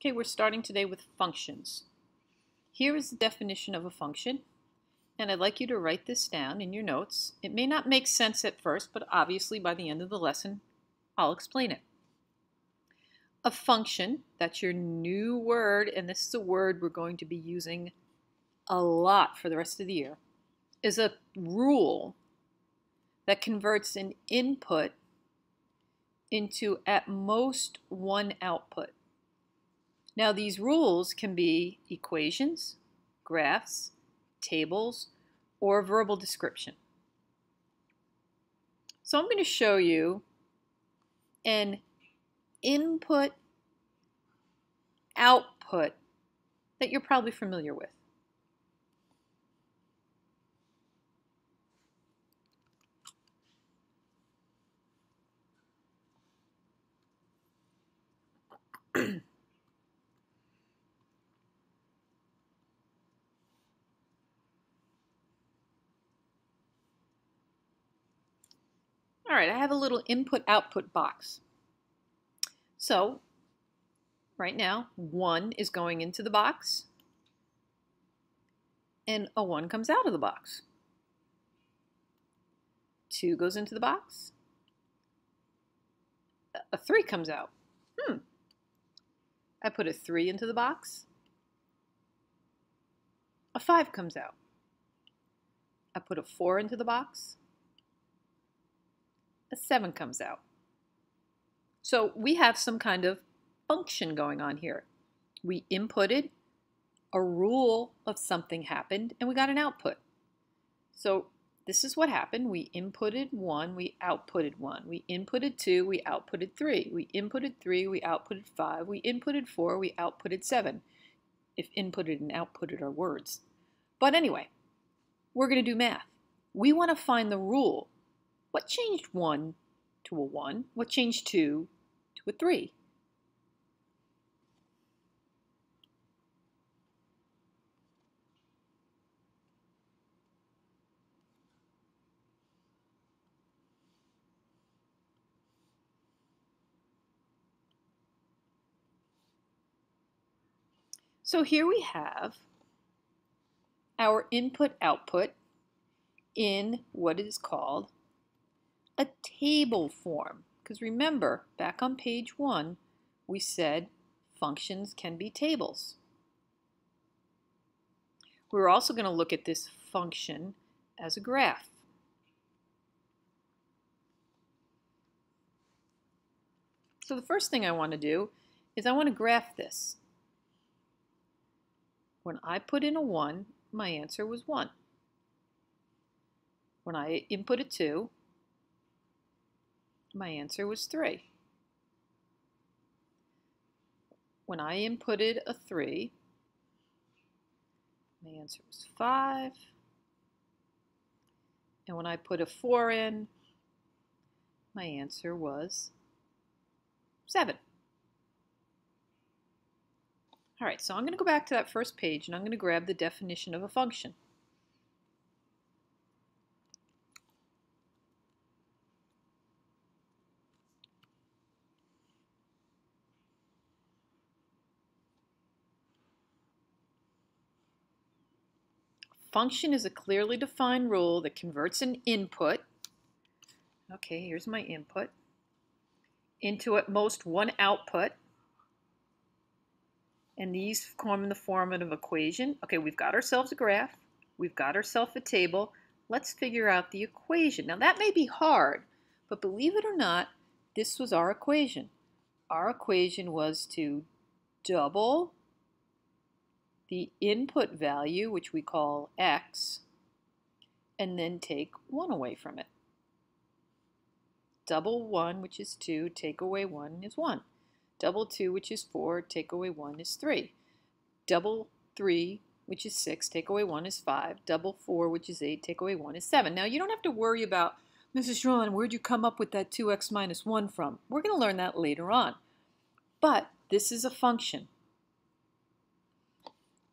Okay, we're starting today with functions. Here is the definition of a function, and I'd like you to write this down in your notes. It may not make sense at first, but obviously by the end of the lesson, I'll explain it. A function, that's your new word, and this is a word we're going to be using a lot for the rest of the year, is a rule that converts an input into at most one output. Now these rules can be equations, graphs, tables, or verbal description. So I'm going to show you an input-output that you're probably familiar with. All right, I have a little input-output box. So right now, 1 is going into the box, and a 1 comes out of the box. 2 goes into the box, a 3 comes out. I put a 3 into the box, a 5 comes out. I put a 4 into the box, a 7 comes out. So we have some kind of function going on here. We inputted, a rule of something happened, and we got an output. So this is what happened. We inputted 1, we outputted 1. We inputted 2, we outputted 3. We inputted 3, we outputted 5. We inputted 4, we outputted 7. If inputted and outputted are words. But anyway, we're going to do math. We want to find the rule. What changed 1 to a 1? What changed 2 to a 3? So here we have our input-output in what is called a table form. Because remember, back on page 1, we said functions can be tables. We're also going to look at this function as a graph. So the first thing I want to do is I want to graph this. When I put in a 1, my answer was 1. When I inputted 2, my answer was 3. When I inputted a 3, my answer was 5. And when I put a 4 in, my answer was 7. All right, so I'm going to go back to that first page and I'm going to grab the definition of a function. Function is a clearly defined rule that converts an input, okay, here's my input, into at most one output. And these form in the form of an equation. Okay, we've got ourselves a graph. We've got ourselves a table. Let's figure out the equation. Now that may be hard, but believe it or not, this was our equation. Our equation was to double the input value, which we call x, and then take 1 away from it. Double 1, which is 2, take away 1 is 1. Double 2, which is 4, take away 1 is 3. Double 3, which is 6, take away 1 is 5. Double 4, which is 8, take away 1 is 7. Now, you don't have to worry about, Mrs. Shawn, where'd you come up with that 2x minus 1 from? We're going to learn that later on. But this is a function.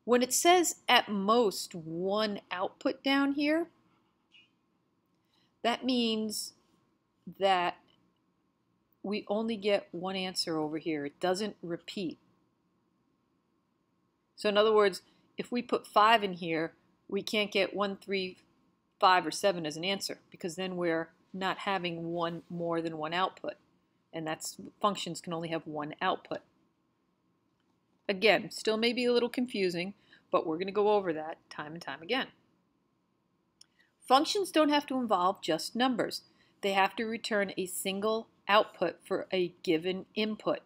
When it says at most one output down here, that means that we only get one answer over here. It doesn't repeat. So in other words, if we put 5 in here, we can't get 1, 3, 5, or 7 as an answer, because then we're not having more than one output. And that's functions can only have one output. Again, still may be a little confusing, but we're going to go over that time and time again. Functions don't have to involve just numbers. They have to return a single output for a given input.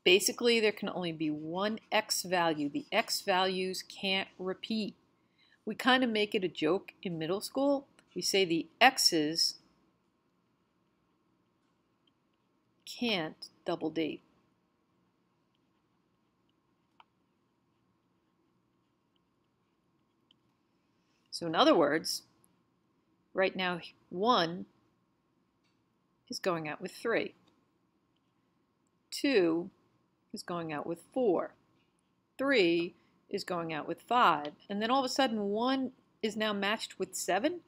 Basically, there can only be one x value. The x values can't repeat. We kind of make it a joke in middle school. We say the x's can't double date. So in other words, right now 1 is going out with 3. 2 is going out with 4. 3 is going out with 5. And then all of a sudden 1 is now matched with 7?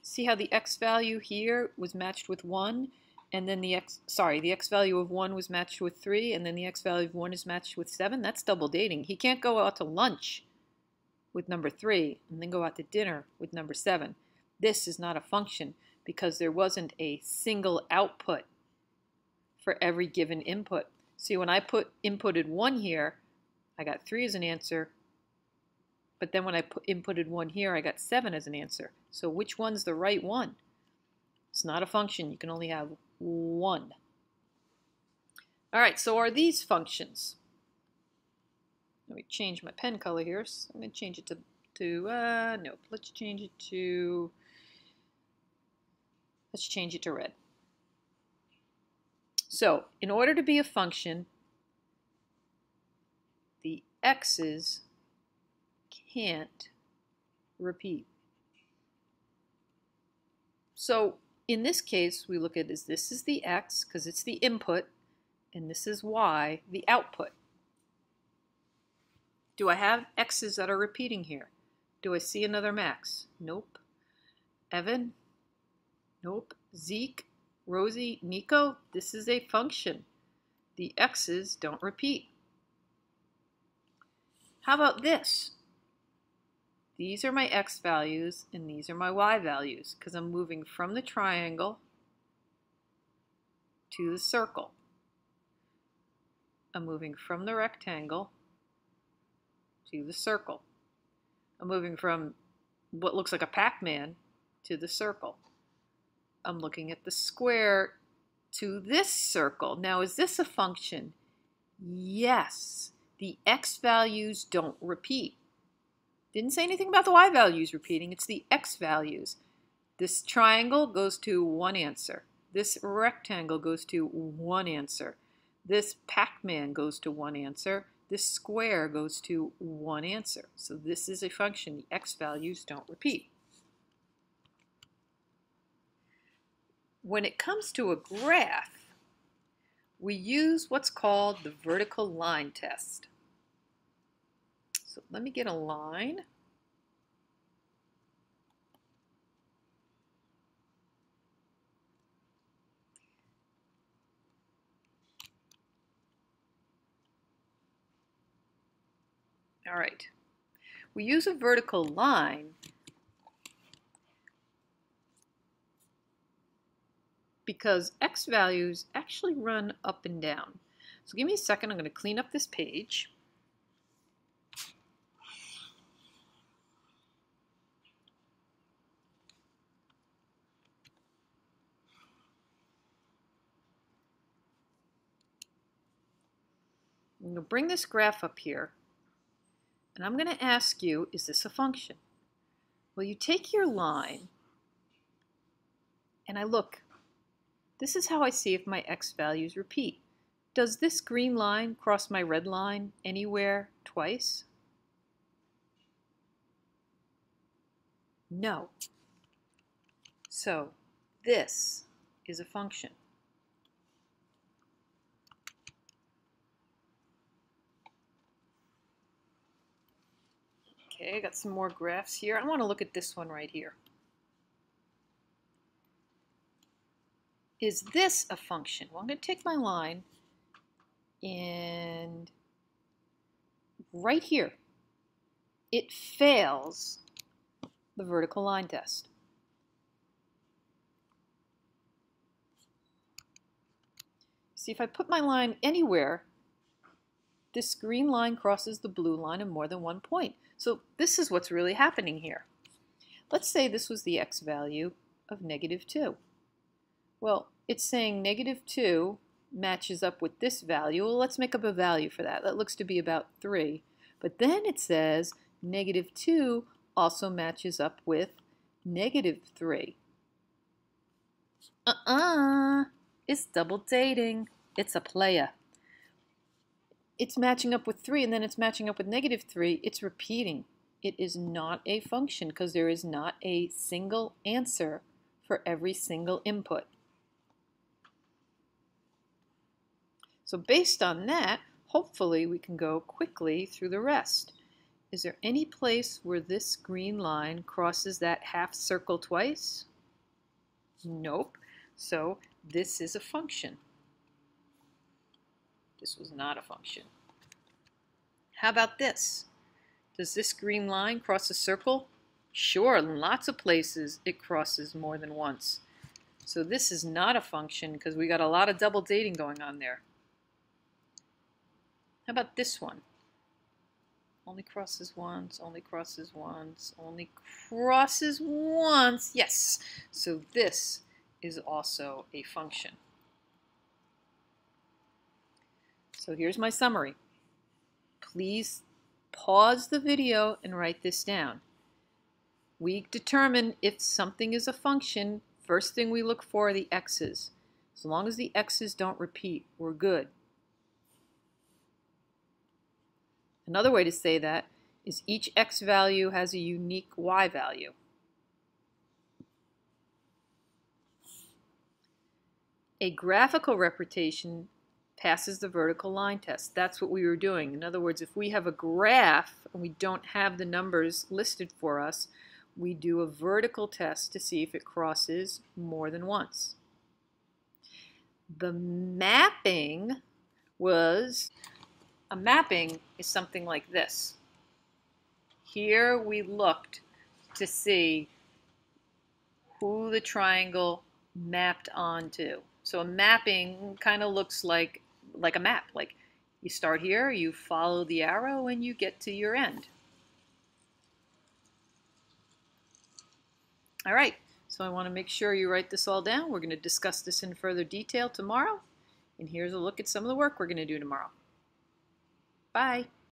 See how the x value here was matched with 1, and then the x value of 1 was matched with 3, and then the x value of 1 is matched with 7? That's double dating. He can't go out to lunch with number 3 and then go out to dinner with number 7. This is not a function because there wasn't a single output for every given input. See, when I inputted 1 here, I got 3 as an answer, but then when I inputted 1 here, I got 7 as an answer. So which one's the right one? It's not a function. You can only have one. All right, so are these functions? Let me change my pen color here. So I'm going to change it to nope. Let's change it to red. So in order to be a function, the x's can't repeat. So in this case, we look at this is the x because it's the input, and this is y, the output. Do I have x's that are repeating here? Do I see another Max? Nope. Evan? Nope. Zeke? Rosie? Nico? This is a function. The x's don't repeat. How about this? These are my x values and these are my y values because I'm moving from the triangle to the circle. I'm moving from the rectangle to the circle. I'm moving from what looks like a Pac-Man to the circle. I'm looking at the square to this circle. Now, is this a function? Yes. The x values don't repeat. Didn't say anything about the y values repeating. It's the x values. This triangle goes to one answer. This rectangle goes to one answer. This Pac-Man goes to one answer. This square goes to one answer. So this is a function. The x values don't repeat. When it comes to a graph, we use what's called the vertical line test. So let me get a line. All right. We use a vertical line because x values actually run up and down. So give me a second. I'm going to clean up this page. I'm going to bring this graph up here, and I'm going to ask you, is this a function? Well, you take your line, and I look. This is how I see if my x values repeat. Does this green line cross my red line anywhere twice? No. So this is a function. Okay, I got some more graphs here. I want to look at this one right here. Is this a function? Well, I'm going to take my line and right here, it fails the vertical line test. See, if I put my line anywhere, this green line crosses the blue line in more than one point. So this is what's really happening here. Let's say this was the x value of -2. Well, it's saying -2 matches up with this value. Well, let's make up a value for that. That looks to be about 3. But then it says -2 also matches up with -3. It's double dating. It's a player. It's matching up with 3, and then it's matching up with -3. It's repeating. It is not a function because there is not a single answer for every single input. So based on that, hopefully we can go quickly through the rest. Is there any place where this green line crosses that half circle twice? Nope. So this is a function. This was not a function. How about this? Does this green line cross a circle? Sure, in lots of places it crosses more than once. So this is not a function because we got a lot of double dating going on there. How about this one? Only crosses once, only crosses once, only crosses once. Yes, so this is also a function. So here's my summary. Please pause the video and write this down. We determine if something is a function, first thing we look for are the x's. As long as the x's don't repeat, we're good. Another way to say that is each x value has a unique y value. A graphical representation passes the vertical line test. That's what we were doing. In other words, if we have a graph and we don't have the numbers listed for us, we do a vertical test to see if it crosses more than once. The mapping was, a mapping is something like this. Here we looked to see who the triangle mapped onto. So a mapping kind of looks like a map. Like you start here, you follow the arrow, and you get to your end. All right, so I want to make sure you write this all down. We're going to discuss this in further detail tomorrow. And here's a look at some of the work we're going to do tomorrow. Bye.